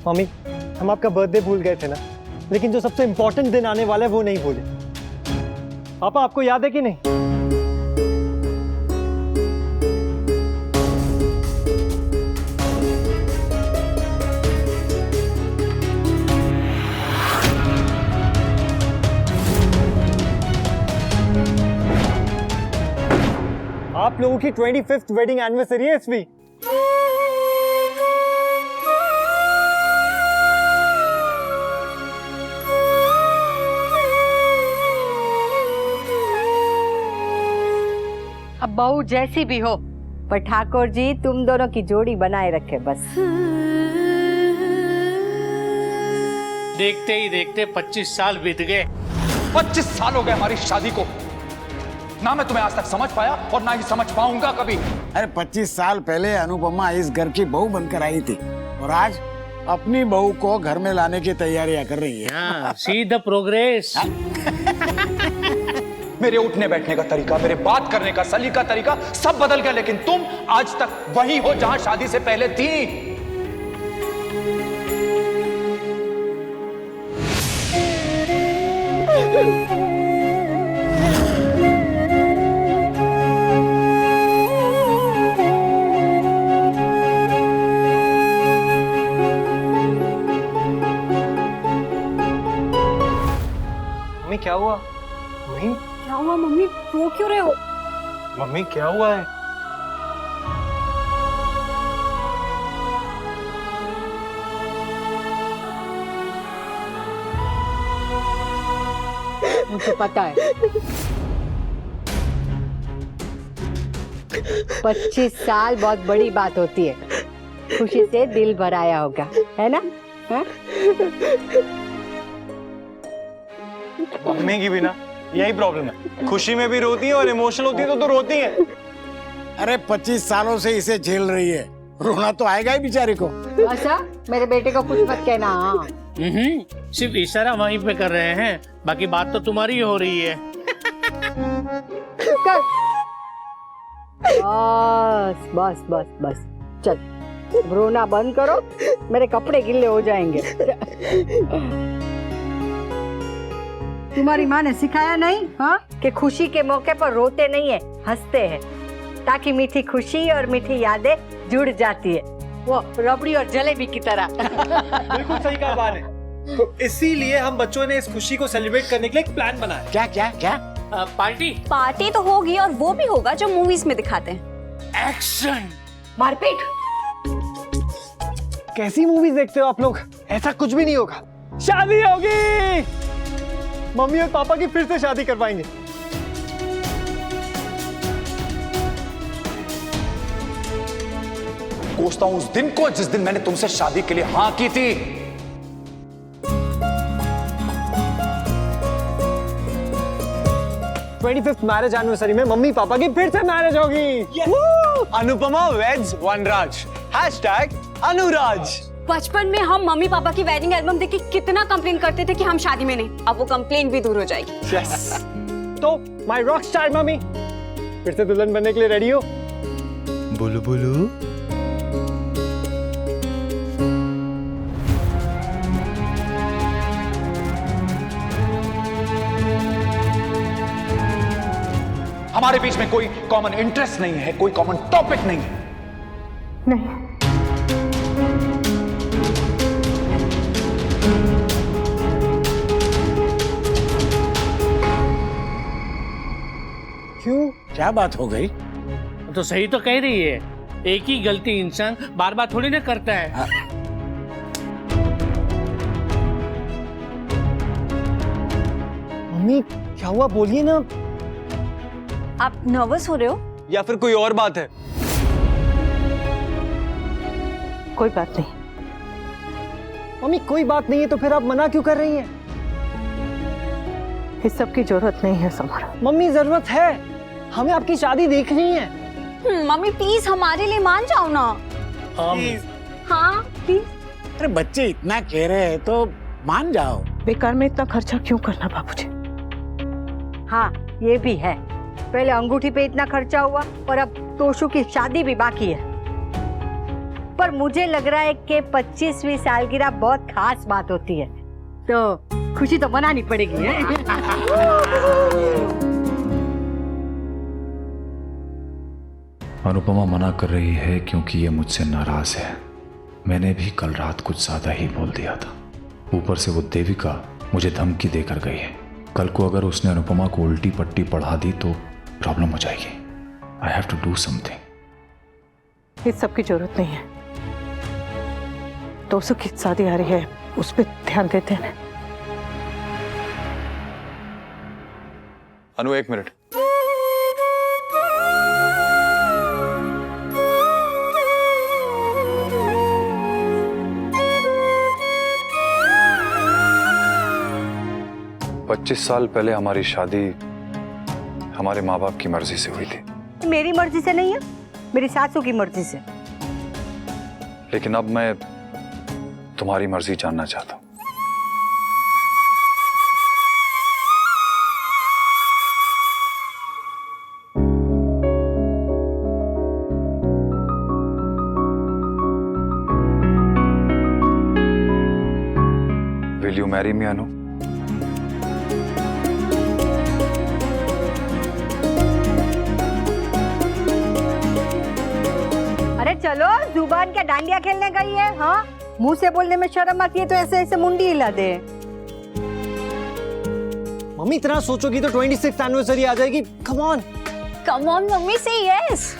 Mummy, हम आपका birthday भूल गए थे ना, लेकिन जो सबसे इम्पोर्टेंट दिन आने वाला है वो नहीं भूले। पापा, आपको याद है कि नहीं? आप लोगों की 25th वेडिंग एनिवर्सरी है इस वीक। अब बहू जैसी भी हो, पर ठाकुर जी तुम दोनों की जोड़ी बनाए रखे बस। देखते ही देखते 25 साल बीत गए। 25 साल हो गए हमारी शादी को। ना मैं तुम्हें आज तक समझ पाया और ना ही समझ पाऊंगा कभी। अरे 25 साल पहले अनुपमा इस घर की बहू बनकर आई थी और आज अपनी बहू को घर में लाने की तैयारियां कर रही है। See the progress. मेरे उठने बैठने का तरीका, मेरे बात करने का सलीका तरीका सब बदल गया, लेकिन तुम आज तक वही हो जहां शादी से पहले थी। मम्मी क्या हुआ? मम्मी क्या हुआ मम्मी, रो क्यों रहे हो? मम्मी क्या हुआ है? मुझे पता है 25 साल बहुत बड़ी बात होती है। खुशी से दिल भर आया होगा, है ना? हा? मम्मी की भी ना यही प्रॉब्लम है, खुशी में भी रोती है और इमोशनल होती है तो रोती है। अरे 25 सालों से इसे झेल रही है, रोना तो आएगा ही बेचारी को। अच्छा, मेरे बेटे को कुछ मत कहना। हाँ। सिर्फ इशारा वहीं पे कर रहे हैं, बाकी बात तो तुम्हारी हो रही है। कर। बस बस बस बस, चल रोना बंद करो, मेरे कपड़े गिल्ले हो जाएंगे। तुम्हारी माँ ने सिखाया नहीं हाँ कि खुशी के मौके पर रोते नहीं है, हंसते हैं, ताकि मीठी खुशी और मीठी यादें जुड़ जाती है, वो रबड़ी और जलेबी की तरह। बिल्कुल सही कहा बात है। तो इसीलिए हम बच्चों ने इस खुशी को सेलिब्रेट करने के लिए एक प्लान बनाया। क्या क्या क्या? पार्टी। पार्टी तो होगी और वो भी होगा जो मूवीज में दिखाते हैं। एक्शन। मारपीट। कैसी मूवीज देखते हो आप लोग? ऐसा कुछ भी नहीं होगा। शादी होगी, मम्मी और पापा की फिर से शादी करवाएंगे। कोसता हूं उस दिन को जिस दिन मैंने तुमसे शादी के लिए हाँ की थी। मैरिज एनिवर्सरी में मम्मी पापा की फिर से मैरिज होगी। अनुपमा वेड्स वनराज, #अनुराज। बचपन में हम मम्मी पापा की वेडिंग एल्बम देख के कितना कंप्लेन करते थे कि हम शादी में नहीं, अब वो कंप्लेन भी दूर हो जाएगी। यस। तो माय रॉक स्टार मम्मी फिर से दुल्हन बनने के लिए रेडी हो? Blue blue. हमारे बीच में कोई कॉमन इंटरेस्ट नहीं है, कोई कॉमन टॉपिक नहीं है। नहीं। क्यों? क्या बात हो गई? तो सही तो कह रही है, एक ही गलती इंसान बार बार थोड़ी ना करता है। मम्मी क्या हुआ, बोलिए ना। आप नर्वस हो रहे हो? या फिर कोई और बात है? कोई बात नहीं। मम्मी कोई बात नहीं है तो फिर आप मना क्यों कर रही हैं? इस सब की जरूरत नहीं है समर। मम्मी जरूरत है, हमें आपकी शादी देखनी है। मम्मी प्लीज हमारे लिए मान जाओ ना। हाँ प्लीज। अरे बच्चे इतना कह रहे हैं तो मान जाओ। बेकार में इतना खर्चा क्यों करना बाबूजी? हाँ ये भी है, पहले अंगूठी पे इतना खर्चा हुआ और अब तोशु की शादी भी बाकी है। पर मुझे लग रहा है कि 25वीं सालगिरह बहुत खास बात होती है, तो खुशी तो मनानी पड़ेगी है? अनुपमा मना कर रही है क्योंकि ये मुझसे नाराज है। मैंने भी कल रात कुछ ज्यादा ही बोल दिया था। ऊपर से वो देविका मुझे धमकी देकर गई है। कल को अगर उसने अनुपमा को उल्टी पट्टी पढ़ा दी तो प्रॉब्लम हो जाएगी। I have to do something. इस सब की जरूरत नहीं है। 200 की शादी आ रही है, उस पर ध्यान देते हैं। अनु, 1 मिनट। पच्चीस साल पहले हमारी शादी हमारे माँ बाप की मर्जी से हुई थी। मेरी मर्जी से नहीं है, मेरी सासू की मर्जी से। लेकिन अब मैं तुम्हारी मर्जी जानना चाहता हूं। Will you marry me, अनु? अरे चलो, जुबान क्या डांडिया खेलने गई है? हाँ, मुंह से बोलने में शर्म आती है तो ऐसे ऐसे मुंडी हिला दे। मम्मी इतना सोचोगी तो 26th एनिवर्सरी आ जाएगी। कम ऑन मम्मी से यस।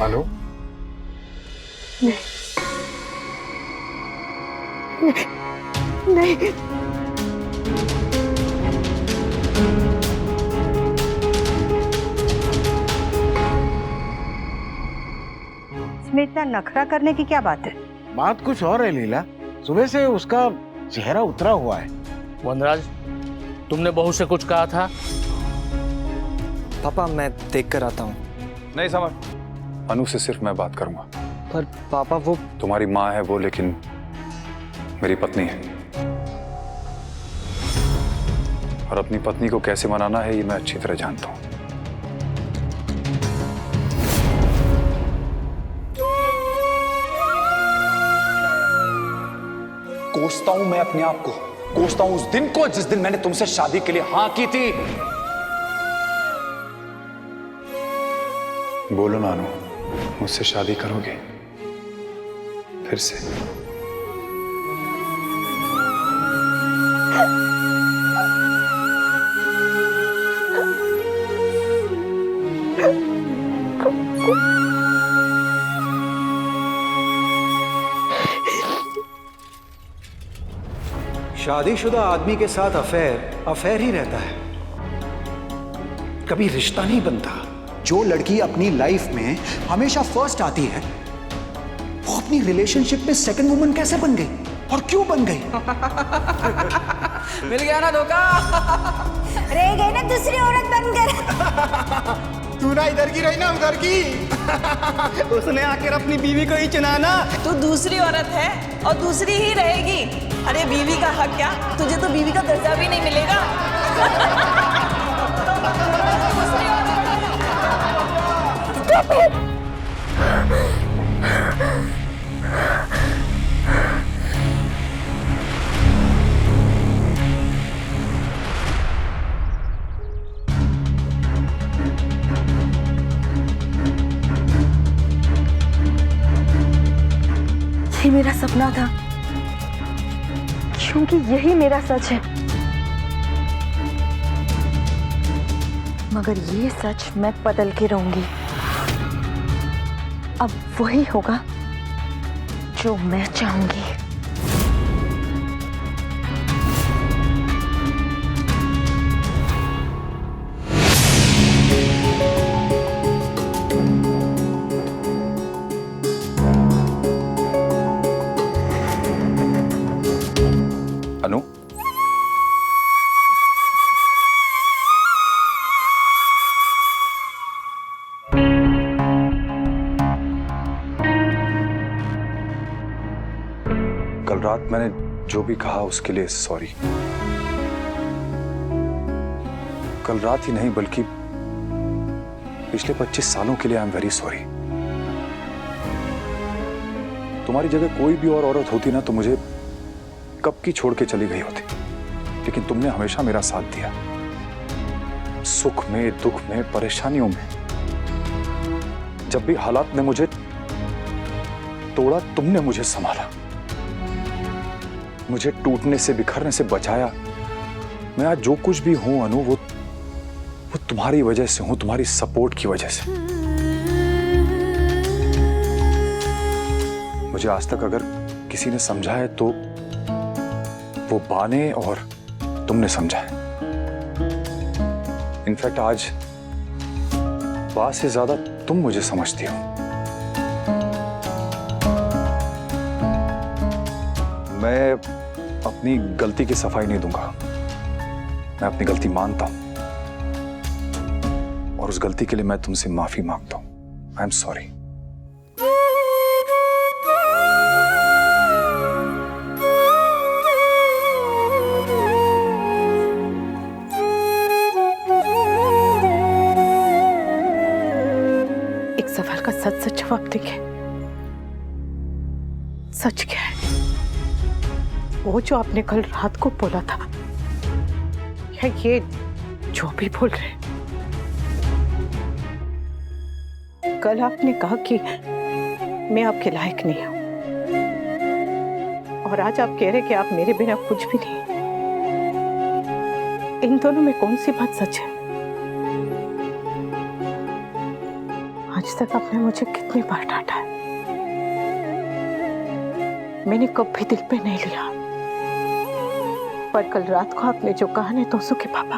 अनु, नहीं, इसमें इतना नखरा करने की क्या बात है? बात कुछ और है लीला। सुबह से उसका चेहरा उतरा हुआ है। वनराज, तुमने बहू से कुछ कहा था? पापा मैं देख कर आता हूँ। नहीं समझ। अनु से सिर्फ मैं बात करूंगा। पर पापा वो तुम्हारी माँ है वो, लेकिन मेरी पत्नी है, और अपनी पत्नी को कैसे मनाना है ये मैं अच्छी तरह जानता हूं। कोसता हूं मैं अपने आप को, कोसता हूं उस दिन को जिस दिन मैंने तुमसे शादी के लिए हां की थी। बोलो ना अनु, मुझसे शादी करोगे फिर से? शादीशुदा आदमी के साथ अफेयर ही रहता है, कभी रिश्ता नहीं बनता। जो लड़की अपनी लाइफ में हमेशा फर्स्ट आती है वो अपनी रिलेशनशिप में सेकंड वुमन कैसे बन गई और क्यों बन गई? मिल गया ना धोखा। रह गई ना दूसरी औरत बनकर। तू ना इधर की रही ना उधर की। उसने आकर अपनी बीवी को ही चुना ना। तू दूसरी औरत है और दूसरी ही रहेगी। अरे बीवी का हक क्या, तुझे तो बीवी का दर्जा भी नहीं मिलेगा। ये मेरा सपना था, क्योंकि यही मेरा सच है। मगर ये सच मैं बदल के रहूंगी। अब वही होगा जो मैं चाहूंगी। अनु, कल रात मैंने जो भी कहा उसके लिए सॉरी। कल रात ही नहीं बल्कि पिछले 25 सालों के लिए आई एम वेरी सॉरी। तुम्हारी जगह कोई भी और औरत होती ना तो मुझे कब की छोड़ के चली गई होती, लेकिन तुमने हमेशा मेरा साथ दिया, सुख में, दुख में, परेशानियों में। जब भी हालात ने मुझे तोड़ा, तुमने मुझे संभाला, मुझे टूटने से, बिखरने से बचाया। मैं आज जो कुछ भी हूं अनु, वो तुम्हारी वजह से हूं, तुम्हारी सपोर्ट की वजह से। मुझे आज तक अगर किसी ने समझा है तो वो बा ने और तुमने समझा है। इनफैक्ट आज बा से ज्यादा तुम मुझे समझती हो। मैं अपनी गलती की सफाई नहीं दूंगा, मैं अपनी गलती मानता हूं और उस गलती के लिए मैं तुमसे माफी मांगता हूं। I am sorry. एक सवाल का सच सच जवाब देंगे। सच क्या है? वो जो आपने कल रात को बोला था, या ये जो भी बोल रहे हैं? कल आपने कहा कि मैं आपके लायक नहीं हूं, और आज आप कह रहे कि आप मेरे बिना कुछ भी नहीं। इन दोनों में कौन सी बात सच है? आज तक आपने मुझे कितनी बार डांटा है, मैंने कभी दिल पे नहीं लिया, पर कल रात को आपने जो कहा ना दोस्तों के पापा,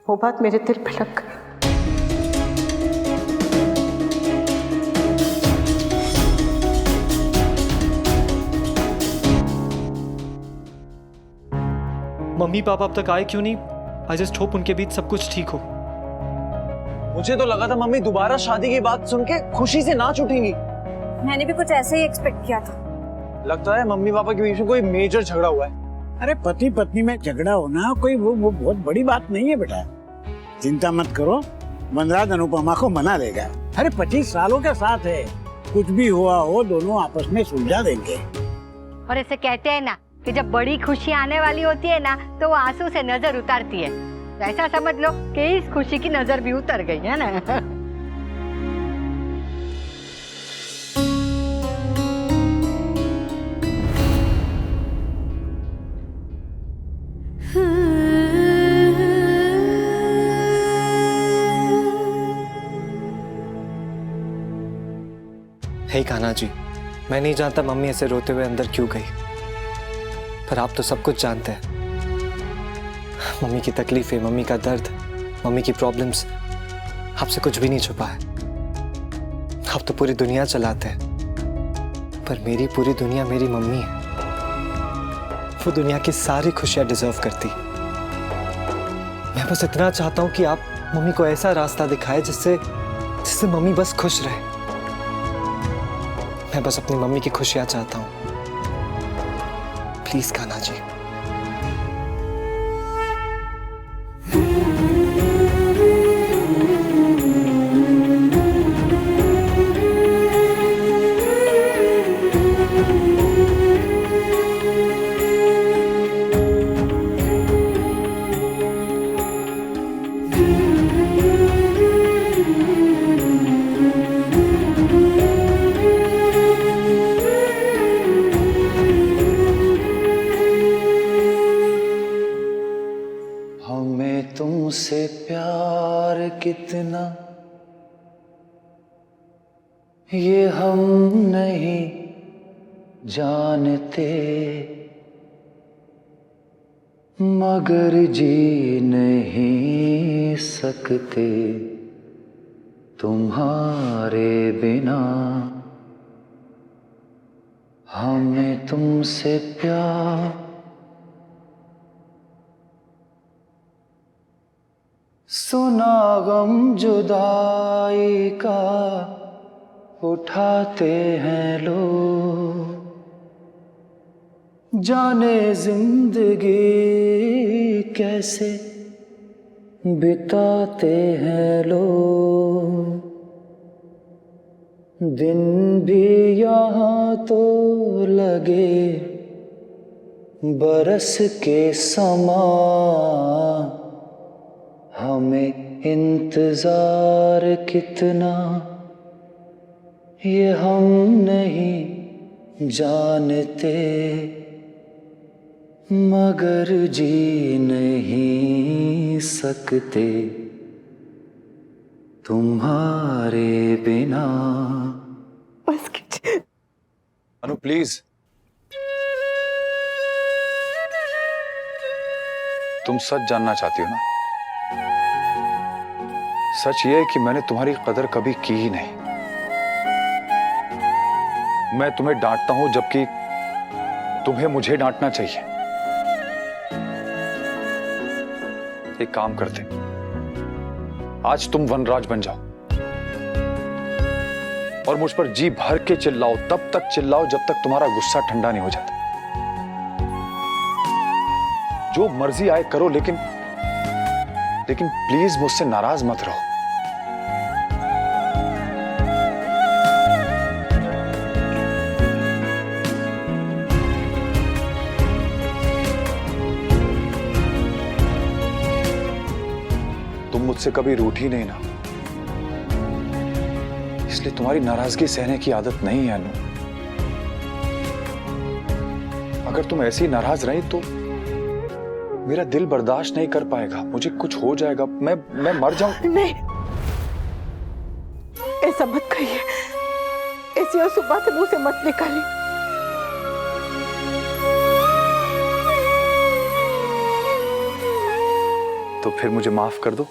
वो बात मेरे दिल पे लग गई। मम्मी पापा अब तक आए क्यों नहीं? आई जस्ट होप उनके बीच सब कुछ ठीक हो। मुझे तो लगा था मम्मी दोबारा शादी की बात सुन के खुशी से नाच उठेंगी। मैंने भी कुछ ऐसे ही एक्सपेक्ट किया था। लगता है मम्मी पापा के बीच में कोई मेजर झगड़ा हुआ है। अरे पति पत्नी में झगड़ा होना कोई वो बहुत बड़ी बात नहीं है बेटा। चिंता मत करो, वनराज अनुपमा को मना देगा। अरे 25 सालों के साथ है, कुछ भी हुआ हो दोनों आपस में सुलझा देंगे। और ऐसे कहते हैं ना कि जब बड़ी खुशी आने वाली होती है ना तो वो आंसू से नजर उतारती है। तो ऐसा समझ लो कि इस खुशी की नजर भी उतर गई है ना। हे कान्हा जी, मैं नहीं जानता मम्मी ऐसे रोते हुए अंदर क्यों गई, पर आप तो सब कुछ जानते हैं। मम्मी की तकलीफें, मम्मी का दर्द, मम्मी की प्रॉब्लम्स, आपसे कुछ भी नहीं छुपा है। आप तो पूरी दुनिया चलाते हैं, पर मेरी पूरी दुनिया मेरी मम्मी है। वो दुनिया की सारी खुशियां डिजर्व करती। मैं बस इतना चाहता हूं कि आप मम्मी को ऐसा रास्ता दिखाए जिससे मम्मी बस खुश रहे। मैं बस अपनी मम्मी की खुशियां चाहता हूं। प्लीज कान्हा जी। तुमसे प्यार कितना ये हम नहीं जानते, मगर जी नहीं सकते तुम्हारे बिना। हमें तुमसे प्यार सुना गम जुदाई का उठाते हैं लोग, जाने जिंदगी कैसे बिताते हैं लोग दिन भी यहाँ तो लगे बरस के समा हमें इंतजार कितना ये हम नहीं जानते मगर जी नहीं सकते तुम्हारे बिना। बस कीजिए। अनु प्लीज, तुम सच जानना चाहती हो ना? सच ये है कि मैंने तुम्हारी कदर कभी की ही नहीं। मैं तुम्हें डांटता हूं जबकि तुम्हें मुझे डांटना चाहिए। एक काम करते, आज तुम वनराज बन जाओ और मुझ पर जी भर के चिल्लाओ, तब तक चिल्लाओ जब तक तुम्हारा गुस्सा ठंडा नहीं हो जाता। जो मर्जी आए करो, लेकिन प्लीज मुझसे नाराज मत रहो। तुम मुझसे कभी रूठी नहीं ना, इसलिए तुम्हारी नाराजगी सहने की आदत नहीं है अनु। अगर तुम ऐसी नाराज रही तो मेरा दिल बर्दाश्त नहीं कर पाएगा, मुझे कुछ हो जाएगा, मैं मर जाऊं। नहीं, ऐसा मत कहिए, ऐसी आंसू बातें मुंह से मत निकालिए। तो फिर मुझे माफ कर दो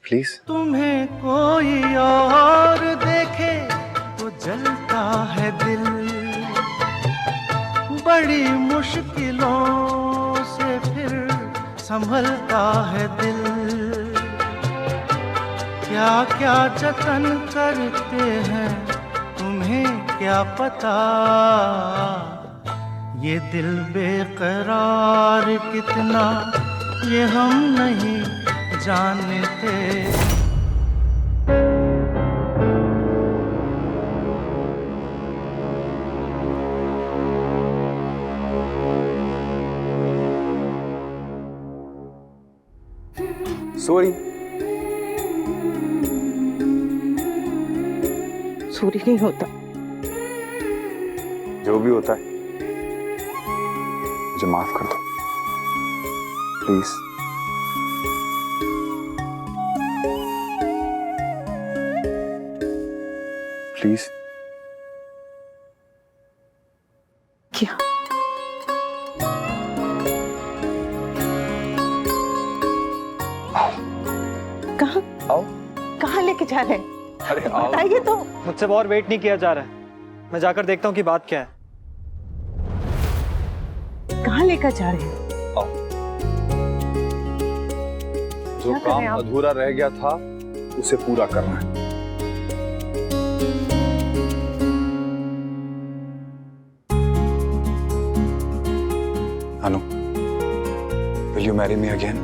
प्लीज। तुम्हें कोई और देखे तो जलता है दिल, बड़ी मुश्किलों से फिर संभलता है दिल। क्या क्या जतन करते हैं तुम्हें क्या पता, ये दिल बेकरार कितना ये हम नहीं जानते। सॉरी। सूरी नहीं होता, जो भी होता है मुझे माफ कर दो प्लीज। प्लीज। क्या? कहाँ? आओ। कहाँ लेके जा रहे हैं? अरे आओ। बताइए तो। मुझसे और वेट नहीं किया जा रहा है, मैं जाकर देखता हूँ कि बात क्या है। कहाँ लेकर जा रहे हैं? जो काम अधूरा रह गया था उसे पूरा करना है। अनु, will you marry me again?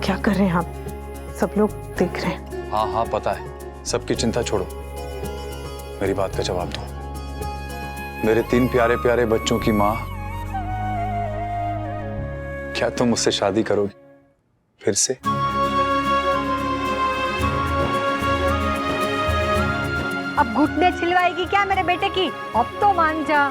क्या कर रहे हैं आप? सब लोग देख रहे हैं। हाँ हाँ पता है, सबकी चिंता छोड़ो, मेरी बात का जवाब दो। मेरे 3 प्यारे प्यारे बच्चों की माँ, क्या तुम मुझसे शादी करोगी फिर से? अब घुटने छिलवाएगी क्या मेरे बेटे की? अब तो मान जा।